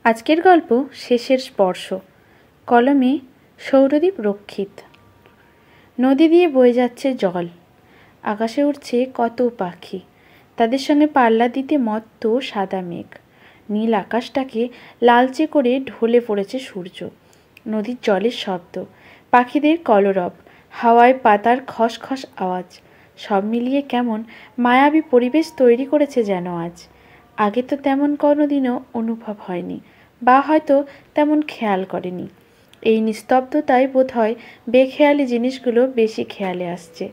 আজকের গল্প শেষের স্পর্শ। কলমে সৌরদীপ রক্ষিত। নদী দিয়ে বয়ে যাচ্ছে জল, আকাশে উঠছে কত পাখি, তাদের সঙ্গে পাল্লা দিতে মত্ত সাদা মেঘ। নীল আকাশটাকে লালচে করে ঢলে পড়েছে সূর্য। নদীর জলের শব্দ, পাখিদের কলরব, হাওয়ায় পাতার খসখস আওয়াজ, সব মিলিয়ে কেমন মায়াবী পরিবেশ তৈরি করেছে যেন আজ। আগে তো তেমন কোনোদিনও অনুভব হয়নি, বা হয়তো তেমন খেয়াল করেনি। এই নিস্তব্ধতায় বোধহয় বেখেয়ালি জিনিসগুলো বেশি খেয়ালে আসছে।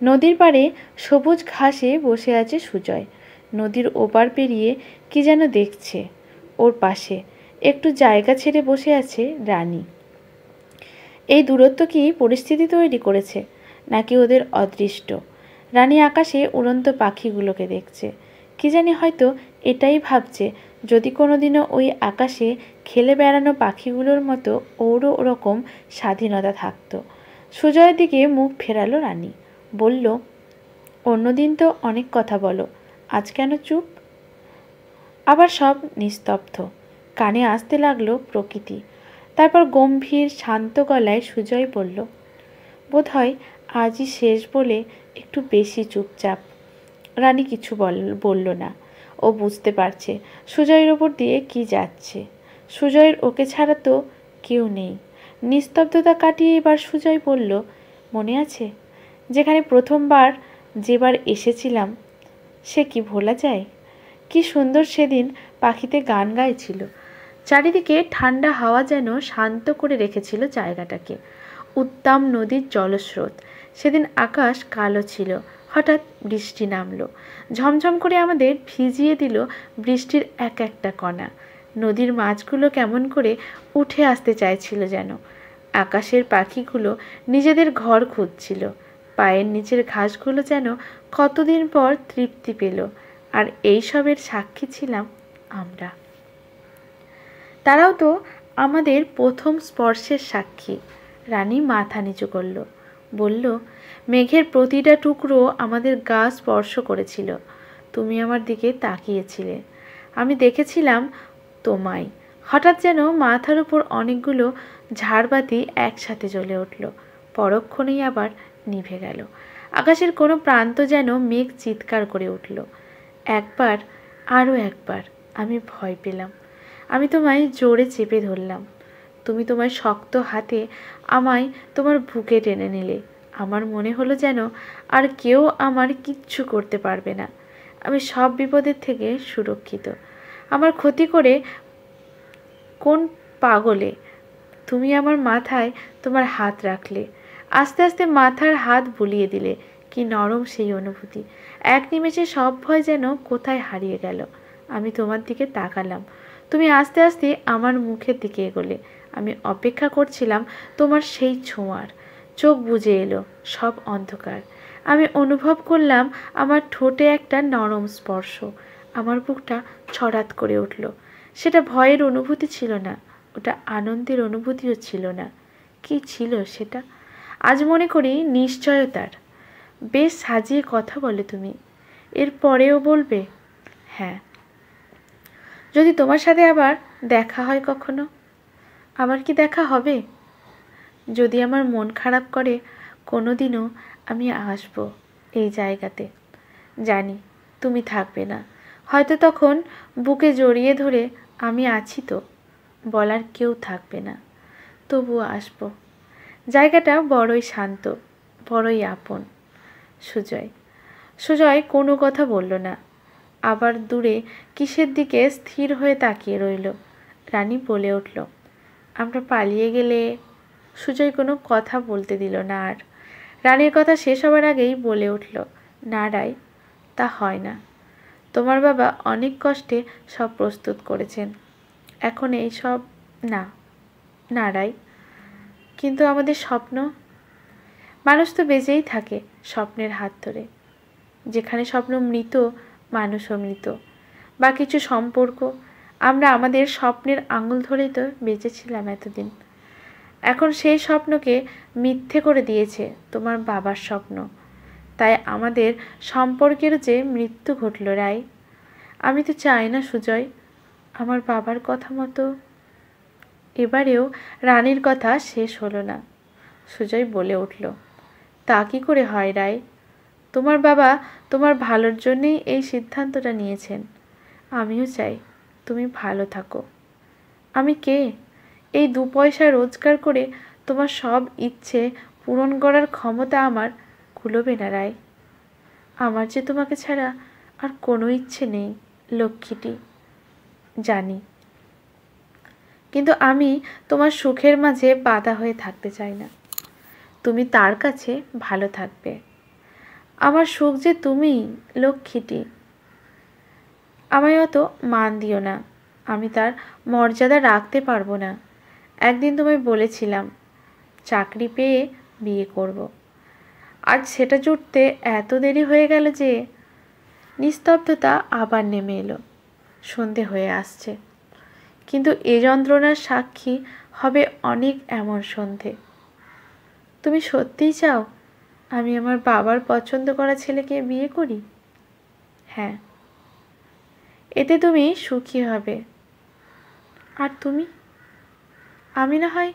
নদীর পাড়ে সবুজ ঘাসে বসে আছে সুজয়। নদীর ওপার পেরিয়ে কি যেন দেখছে। ওর পাশে একটু জায়গা ছেড়ে বসে আছে রানী। এই দূরত্ব কি পরিস্থিতি তৈরি করেছে, নাকি ওদের অদৃষ্ট? রানী আকাশে উড়ন্ত পাখিগুলোকে দেখছে। কি জানি, হয়তো এটাই ভাবছে, যদি কোনোদিনও ওই আকাশে খেলে বেড়ানো পাখিগুলোর মতো ওরও ওরকম স্বাধীনতা থাকতো। সুজয়ের দিকে মুখ ফেরালো রানী, বলল, অন্যদিন তো অনেক কথা বলো, আজ কেন চুপ? আবার সব নিস্তব্ধ। কানে আসতে লাগলো প্রকৃতি। তারপর গম্ভীর শান্ত গলায় সুজয় বলল, বোধহয় আজই শেষ বলে একটু বেশি চুপচাপ। রানী কিছু বলল না। ও বুঝতে পারছে সুজয়ের ওপর দিয়ে কি যাচ্ছে। সুজয়ের ওকে ছাড়া তো কেউ নেই। নিস্তব্ধতা কাটিয়ে এবার সুজয় বলল, মনে আছে যেখানে প্রথমবার যেবার এসেছিলাম, সে কি ভোলা যায়? কি সুন্দর সেদিন পাখিতে গান গাইছিল। চারিদিকে ঠান্ডা হাওয়া যেন শান্ত করে রেখেছিল জায়গাটাকে। উত্তাম নদীর জলস্রোত। সেদিন আকাশ কালো ছিল, হঠাৎ বৃষ্টি নামলো, ঝমঝম করে আমাদের ভিজিয়ে দিল বৃষ্টির এক একটা কণা। নদীর মাছগুলো কেমন করে উঠে আসতে চাইছিল যেন। আকাশের পাখিগুলো নিজেদের ঘর খুঁজছিল। পায়ের নিচের ঘাসগুলো যেন কতদিন পর তৃপ্তি পেল। আর এই সবের সাক্ষী ছিলাম আমরা। তারাও তো আমাদের প্রথম স্পর্শের সাক্ষী। রানী মাথা নিচু করল, বলল, মেঘের প্রতিটা টুকরো আমাদের গা স্পর্শ করেছিল। তুমি আমার দিকে তাকিয়েছিলে, আমি দেখেছিলাম তোমায়। হঠাৎ যেন মাথার উপর অনেকগুলো ঝাড়বাতি একসাথে জ্বলে উঠল, পরক্ষণেই আবার নিভে গেল। আকাশের কোনো প্রান্ত যেন মেঘ চিৎকার করে উঠল। একবার, আরও একবার আমি ভয় পেলাম। আমি তোমায় জোরে চেপে ধরলাম। তুমি তোমার শক্ত হাতে আমায় তোমার বুকে টেনে নিলে। আমার মনে হলো যেন আর কেউ আমার কিচ্ছু করতে পারবে না। আমি সব বিপদের থেকে সুরক্ষিত। আমার ক্ষতি করে কোন পাগলে? তুমি আমার মাথায় তোমার হাত রাখলে, আস্তে আস্তে মাথার হাত বুলিয়ে দিলে। কি নরম সেই অনুভূতি! এক নিমেষে সব ভয় যেন কোথায় হারিয়ে গেল। আমি তোমার দিকে তাকালাম, তুমি আস্তে আস্তে আমার মুখের দিকে এগোলে। আমি অপেক্ষা করছিলাম তোমার সেই ছোঁয়ার। চোখ বুজে এলো, সব অন্ধকার। আমি অনুভব করলাম আমার ঠোঁটে একটা নরম স্পর্শ। আমার বুকটা ছড়াৎ করে উঠল। সেটা ভয়ের অনুভূতি ছিল না, ওটা আনন্দের অনুভূতিও ছিল না। কি ছিল সেটা? আজ মনে করি নিশ্চয়তার। বেশ সাজিয়ে কথা বলে তুমি। এর পরেও বলবে? হ্যাঁ, যদি তোমার সাথে আবার দেখা হয় কখনো। আবার কি দেখা হবে? যদি আমার মন খারাপ করে কোনো দিনও আমি আসবো এই জায়গাতে। জানি তুমি থাকবে না, হয়তো তখন বুকে জড়িয়ে ধরে আমি আছি তো বলার কেউ থাকবে না, তবুও আসবো। জায়গাটা বড়ই শান্ত, বড়ই আপন। সুজয়। সুজয় কোনো কথা বলল না। আবার দূরে কিসের দিকে স্থির হয়ে তাকিয়ে রইল। রানী বলে উঠল, আমরা পালিয়ে গেলে? সুজয় কোনো কথা বলতে দিল না আর। রানীর কথা শেষ হবার আগেই বলে উঠল, না রাই, তা হয় না। তোমার বাবা অনেক কষ্টে সব প্রস্তুত করেছেন। এখন এই সব না, না রাই। কিন্তু আমাদের স্বপ্ন? মানুষ তো বেঁচেই থাকে স্বপ্নের হাত ধরে। যেখানে স্বপ্ন মৃত, মানুষও মৃত। বা কিছু সম্পর্ক, আমরা আমাদের স্বপ্নের আঙুল ধরেই তো বেঁচেছিলাম এতদিন। এখন সেই স্বপ্নকে মিথ্যে করে দিয়েছে তোমার বাবার স্বপ্ন। তাই আমাদের সম্পর্কের যে মৃত্যু ঘটল রাই। আমি তো চাই না সুজয়, আমার বাবার কথা মতো। এবারেও রানীর কথা শেষ হলো না। সুজয় বলে উঠল, তা কি করে হয় রায়? তোমার বাবা তোমার ভালোর জন্যেই এই সিদ্ধান্তটা নিয়েছেন। আমিও চাই তুমি ভালো থাকো। আমি কে? এই 2 পয়সা রোজগার করে তোমার সব ইচ্ছে পূরণ করার ক্ষমতা আমার কুলোবে না রায়। আমার যে তোমাকে ছাড়া আর কোনো ইচ্ছে নেই লক্ষ্মীটি, জানি। কিন্তু আমি তোমার সুখের মাঝে বাধা হয়ে থাকতে চাই না। তুমি তার কাছে ভালো থাকবে। আমার সুখ যে তুমিই লক্ষ্মীটি। আমায় অত মান দিও না, আমি তার মর্যাদা রাখতে পারবো না। একদিন তোমায় বলেছিলাম চাকরি পেয়ে বিয়ে করব। আজ সেটা জুটতে এত দেরি হয়ে গেল যে। নিস্তব্ধতা আবার নেমে এলো। সন্ধে হয়ে আসছে, কিন্তু এ যন্ত্রণার সাক্ষী হবে অনেক এমন সন্ধে। তুমি সত্যিই চাও আমি আমার বাবার পছন্দ করা ছেলেকে বিয়ে করি? হ্যাঁ, এতে তুমি সুখী হবে। আর তুমি? আমি না হয়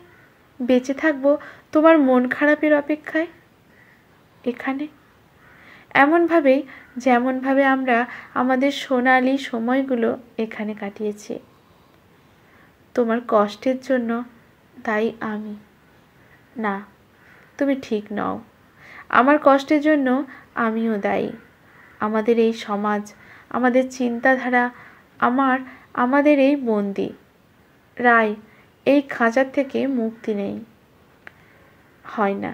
বেঁচে থাকবো তোমার মন খারাপের অপেক্ষায় এখানে, এমনভাবেই যেমনভাবে আমরা আমাদের সোনালি সময়গুলো এখানে কাটিয়েছি। তোমার কষ্টের জন্য দায়ী আমি না, তুমি ঠিক নও। আমার কষ্টের জন্য আমিও দায়ী। আমাদের এই সমাজ, আমাদের চিন্তাধারা, আমাদের এই বন্দি। রায়, এই খাঁচার থেকে মুক্তি নেই। হয় না।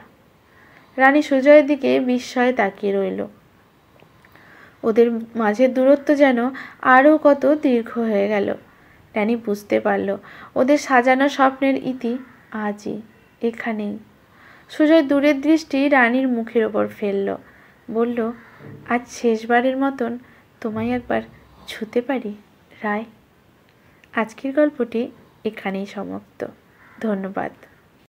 রানী সুজয়ের দিকে বিস্ময়ে তাকিয়ে রইল। ওদের মাঝের দূরত্ব যেন আরও কত দীর্ঘ হয়ে গেল। রানী বুঝতে পারল ওদের সাজানো স্বপ্নের ইতি আজই এখানেই। সুজয় দূরের দৃষ্টি রানীর মুখের ওপর ফেলল, বলল, আজ শেষবারের মতন তোমায় একবার ছুঁতে পারি রায়? আজকের গল্পটি এখানেই সমাপ্ত। ধন্যবাদ।